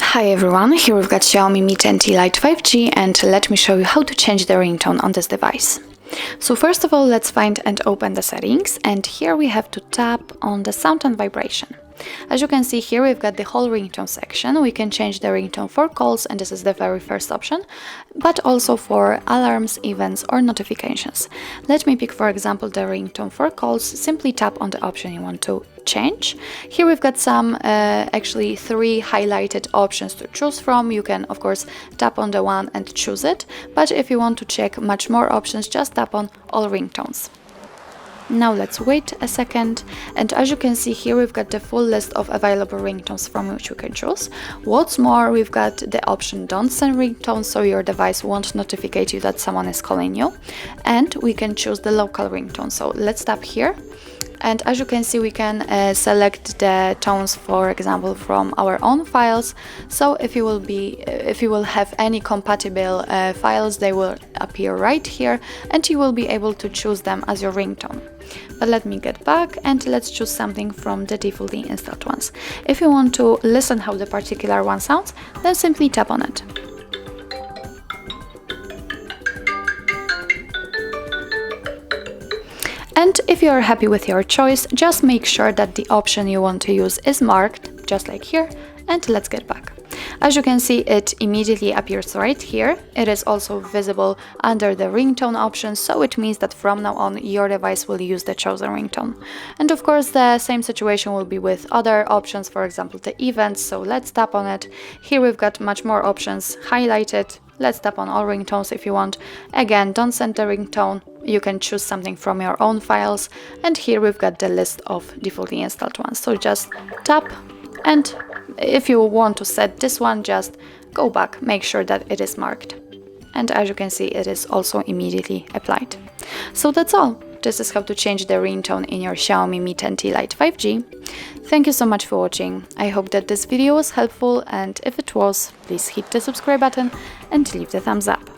Hi everyone, here we've got XIAOMI Mi 10T Lite 5G, and let me show you how to change the ringtone on this device. So first of all, let's find and open the settings, and here we have to tap on the sound and vibration. As you can see here, we've got the whole ringtone section. We can change the ringtone for calls, and this is the very first option, but also for alarms, events or notifications. Let me pick, for example, the ringtone for calls. Simply tap on the option you want to change. Here we've got some actually 3 highlighted options to choose from. You can of course tap on the one and choose it, but if you want to check much more options, just tap on all ringtones. Now let's wait a second, and as you can see here, we've got the full list of available ringtones from which you can choose. What's more, we've got the option don't send ringtones, so your device won't notify you that someone is calling you, and we can choose the local ringtone. So let's tap here, and as you can see, we can select the tones, for example, from our own files. So if you will have any compatible files, they will appear right here, and you will be able to choose them as your ringtone. But let me get back, and let's choose something from the defaultly installed ones. If you want to listen how the particular one sounds, then simply tap on it. And if you are happy with your choice, just make sure that the option you want to use is marked, just like here, and let's get back. As you can see, it immediately appears right here. It is also visible under the ringtone option, so it means that from now on your device will use the chosen ringtone. And of course the same situation will be with other options, for example the events, so let's tap on it. Here we've got much more options highlighted. Let's tap on all ringtones if you want. Again, don't send the ringtone. You can choose something from your own files, and here we've got the list of defaultly installed ones. So just tap, and if you want to set this one, just go back, make sure that it is marked. And as you can see, it is also immediately applied. So that's all. This is how to change the ringtone in your XIAOMI Mi 10T Lite 5G. Thank you so much for watching. I hope that this video was helpful, and if it was, please hit the subscribe button and leave the thumbs up.